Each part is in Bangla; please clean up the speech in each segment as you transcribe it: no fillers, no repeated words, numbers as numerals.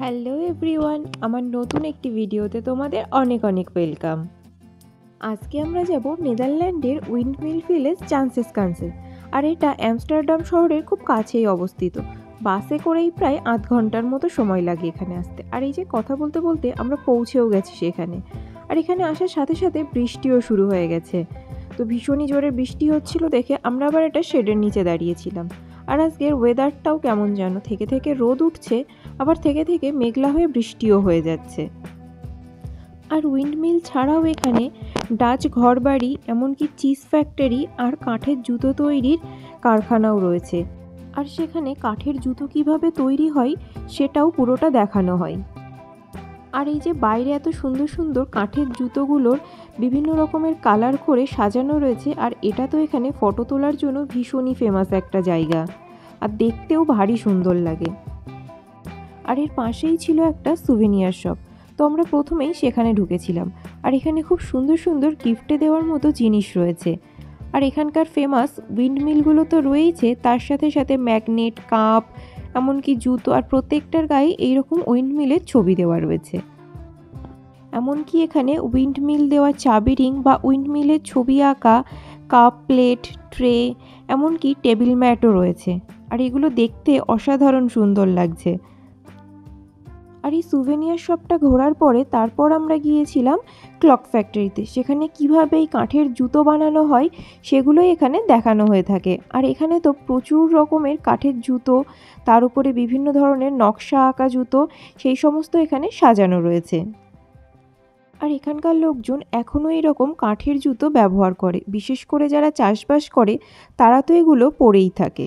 হ্যালো এভরিওয়ান, আমার নতুন একটি ভিডিওতে তোমাদের অনেক অনেক ওয়েলকাম। আজকে আমরা যাব নেদারল্যান্ডের উইন্ডমিল ভিলেজ চান্সেসকান্সে। আর এটা আমস্টারডাম শহরের খুব কাছেই অবস্থিত। বাসে করেই প্রায় আধ ঘন্টার মতো সময় লাগে এখানে আসতে। আর এই যে কথা বলতে বলতে আমরা পৌঁছেও গেছি সেখানে। আর এখানে আসার সাথে সাথে বৃষ্টিও শুরু হয়ে গেছে। তো ভীষণই জোরে বৃষ্টি হচ্ছিল দেখে আমরা আবার একটা শেডের নিচে দাঁড়িয়েছিলাম। আর আজকের ওয়েদারটাও কেমন যেন, থেকে থেকে রোদ উঠছে, আবার থেকে থেকে মেঘলা হয়ে বৃষ্টিও হয়ে যাচ্ছে। আর উইন্ডমিল ছাড়াও এখানে ডাচ ঘরবাড়ি, এমনকি চিজ ফ্যাক্টরি আর কাঠের জুতো তৈরির কারখানাও রয়েছে। আর সেখানে কাঠের জুতো কিভাবে তৈরি হয় সেটাও পুরোটা দেখানো হয়। আর এই যে বাইরে এত সুন্দর সুন্দর কাঠের জুতোগুলোর বিভিন্ন রকমের কালার করে সাজানো রয়েছে, আর এটা তো এখানে ফটো তোলার জন্য ভীষণই ফেমাস একটা জায়গা, আর দেখতেও ভারী সুন্দর লাগে। আর এর পাশেই ছিল একটা সুভেনিয়ার শপ। তো আমরা প্রথমেই সেখানে ঢুকেছিলাম। আর এখানে খুব সুন্দর সুন্দর গিফটে দেওয়ার মতো জিনিস রয়েছে। আর এখানকার ফেমাস উইন্ডমিলগুলো তো রয়েইছে, তার সাথে সাথে ম্যাগনেট, কাপ, এমনকি জুতো, আর প্রত্যেকটার গায়ে এইরকম উইন্ডমিলের ছবি দেওয়া রয়েছে। এমনকি এখানে উইন্ডমিল দেওয়া চাবি রিং বা উইন্ডমিলের ছবি আঁকা কাপ, প্লেট, ট্রে, এমনকি টেবিল ম্যাটও রয়েছে। আর এগুলো দেখতে অসাধারণ সুন্দর লাগছে। আর এই সুভেনিয়ার শপটা ঘোরার পরে তারপর আমরা গিয়েছিলাম ক্লক ফ্যাক্টরিতে। সেখানে কিভাবে এই কাঠের জুতো বানানো হয় সেগুলোই এখানে দেখানো হয়ে থাকে। আর এখানে তো প্রচুর রকমের কাঠের জুতো, তার উপরে বিভিন্ন ধরনের নকশা আঁকা জুতো, সেই সমস্ত এখানে সাজানো রয়েছে। আর এখানকার লোকজন এখনও এরকম কাঠের জুতো ব্যবহার করে, বিশেষ করে যারা চাষবাস করে তারা তো এগুলো পরেই থাকে।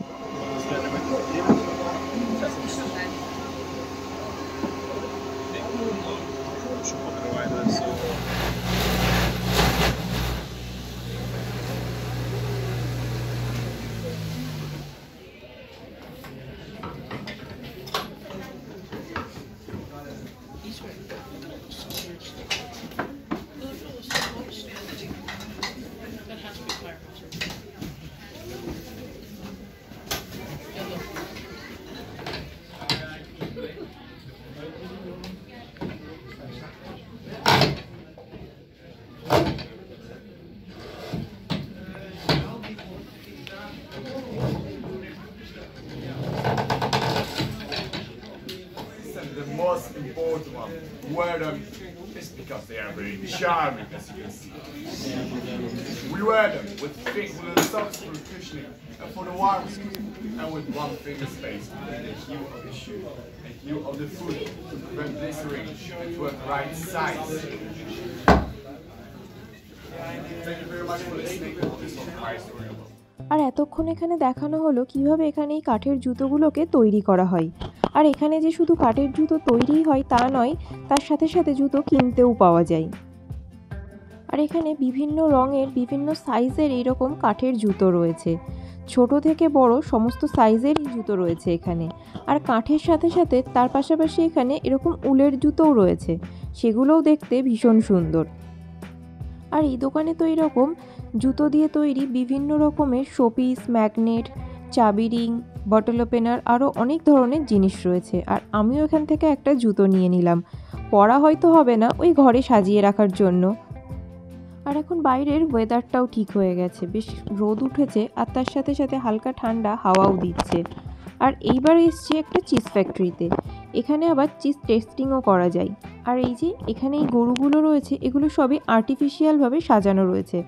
The most important one, wear them just because they are very charming, as you can see. We wear them with the socks for the cushioning and for the warmth, and with one finger space between the heel of the shoe and heel of the foot to prevent blistering and to have the right size. Thank you very much for listening. This was my story. আর এতক্ষণ এখানে দেখানো হলো কিভাবে এখানে এই কাঠের জুতোগুলোকে তৈরি করা হয়। আর এখানে যে শুধু কাঠের জুতো তৈরিই হয় তা নয়, তার সাথে সাথে জুতো কিনতেও পাওয়া যায়। আর এখানে বিভিন্ন রঙের, বিভিন্ন সাইজের এইরকম কাঠের জুতো রয়েছে, ছোট থেকে বড় সমস্ত সাইজেরই জুতো রয়েছে এখানে। আর কাঠের সাথে সাথে তার পাশাপাশি এখানে এরকম উলের জুতোও রয়েছে, সেগুলোও দেখতে ভীষণ সুন্দর। আর এই দোকানে তো এরকম জুতো দিয়ে তৈরি বিভিন্ন রকমের শোপিস, ম্যাগনেট, চাবি রিং, বটল ওপেনার, আরও অনেক ধরনের জিনিস রয়েছে। আর আমিও এখান থেকে একটা জুতো নিয়ে নিলাম, পরা হয়তো হবে না, ওই ঘরে সাজিয়ে রাখার জন্য। আর এখন বাইরের ওয়েদারটাও ঠিক হয়ে গেছে, বেশ রোদ উঠেছে, আর তার সাথে সাথে হালকা ঠান্ডা হাওয়াও দিচ্ছে। আর এইবার এসছি একটা চিজ ফ্যাক্টরিতে। এখানে আবার চিজ টেস্টিংও করা যায়। আর এই যে এখানে এই গরুগুলো রয়েছে, এগুলো সবই আর্টিফিশিয়ালভাবে সাজানো রয়েছে,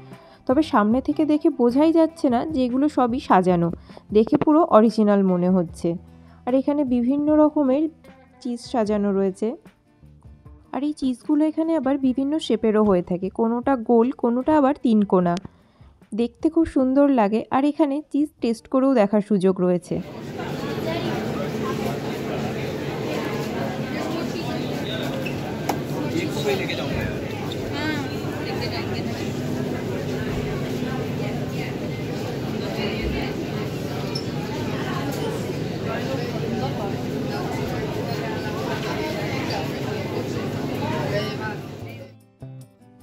তবে সামনে থেকে দেখে বোঝাই যাচ্ছে না যে এগুলো সবই সাজানো, দেখে পুরো অরিজিনাল মনে হচ্ছে। আর এখানে বিভিন্ন রকমের চিজ সাজানো রয়েছে। আর এই চিজগুলো এখানে আবার বিভিন্ন শেপেরও হয়ে থাকে, কোনোটা গোল, কোনোটা আবার তিনকোনা, দেখতে খুব সুন্দর লাগে। আর এখানে চিজ টেস্ট করেও দেখার সুযোগ রয়েছে।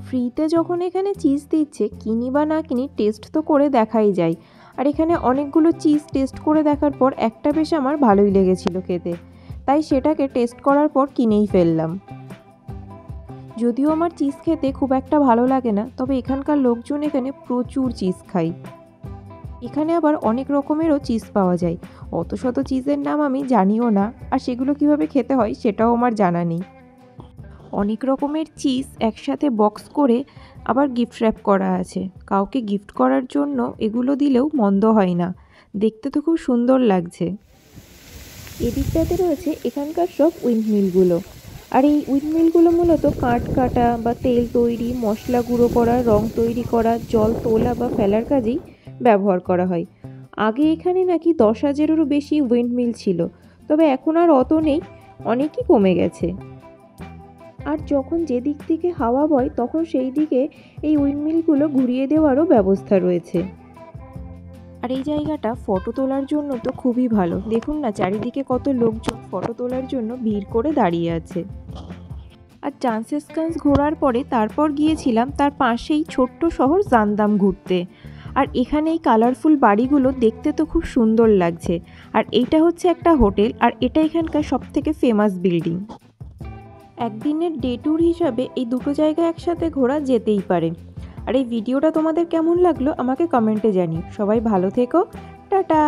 ফ্রিতে যখন এখানে চিজ দিচ্ছে, কিনি বা না কিনি টেস্ট তো করে দেখাই যায়। আর এখানে অনেকগুলো চিজ টেস্ট করে দেখার পর একটা বেশ আমার ভালোই লেগেছিল খেতে, তাই সেটাকে টেস্ট করার পর কিনেই ফেললাম। যদিও আমার চিজ খেতে খুব একটা ভালো লাগে না, তবে এখানকার লোকজন এখানে প্রচুর চিজ খায়। এখানে আবার অনেক রকমেরও চিজ পাওয়া যায়। অত শত চিজের নাম আমি জানিও না, আর সেগুলো কিভাবে খেতে হয় সেটাও আমার জানা নেই। অনেক রকমের চিজ একসাথে বক্স করে আবার গিফট র্যাপ করা আছে। কাউকে গিফট করার জন্য এগুলো দিলেও মন্দ হয় না, দেখতে তো খুব সুন্দর লাগছে। এদিকটাতে রয়েছে এখানকার সব উইন্ডমিলগুলো, আর এই উইন্ডমিলগুলো মূলত কাঠ কাটা বা তেল তৈরি, মশলা গুঁড়ো করা, রং তৈরি করা, জল তোলা বা ফেলার কাজেই ব্যবহার করা হয়। আগে এখানে নাকি 10,000-এরও বেশি উইন্ডমিল ছিল, তবে এখন আর অত নেই, অনেকই কমে গেছে। আর যখন যে দিক থেকে হাওয়া বয় তখন সেই দিকে এই উইন্ডমিলগুলো ঘুরিয়ে দেওয়ারও ব্যবস্থা রয়েছে। আর এই জায়গাটা ফটো তোলার জন্য তো খুবই ভালো। দেখুন না, চারিদিকে কত লোকজন ফটো তোলার জন্য ভিড় করে দাঁড়িয়ে আছে। আর চান্সেসকান্স ঘোরার পরে তারপর গিয়েছিলাম তার পাশেই ছোট্ট শহর জান্দাম ঘুরতে। আর এখানে এই কালারফুল বাড়িগুলো দেখতে তো খুব সুন্দর লাগছে। আর এইটা হচ্ছে একটা হোটেল, আর এটা এখানকার সবথেকে ফেমাস বিল্ডিং। একদিনের ডে ট্যুর হিসাবে এই দুটো জায়গা একসাথে ঘোরা যেতেই পারে। আর এই ভিডিওটা তোমাদের কেমন লাগলো আমাকে কমেন্টে জানিও। সবাই ভালো থেকো, টাটা।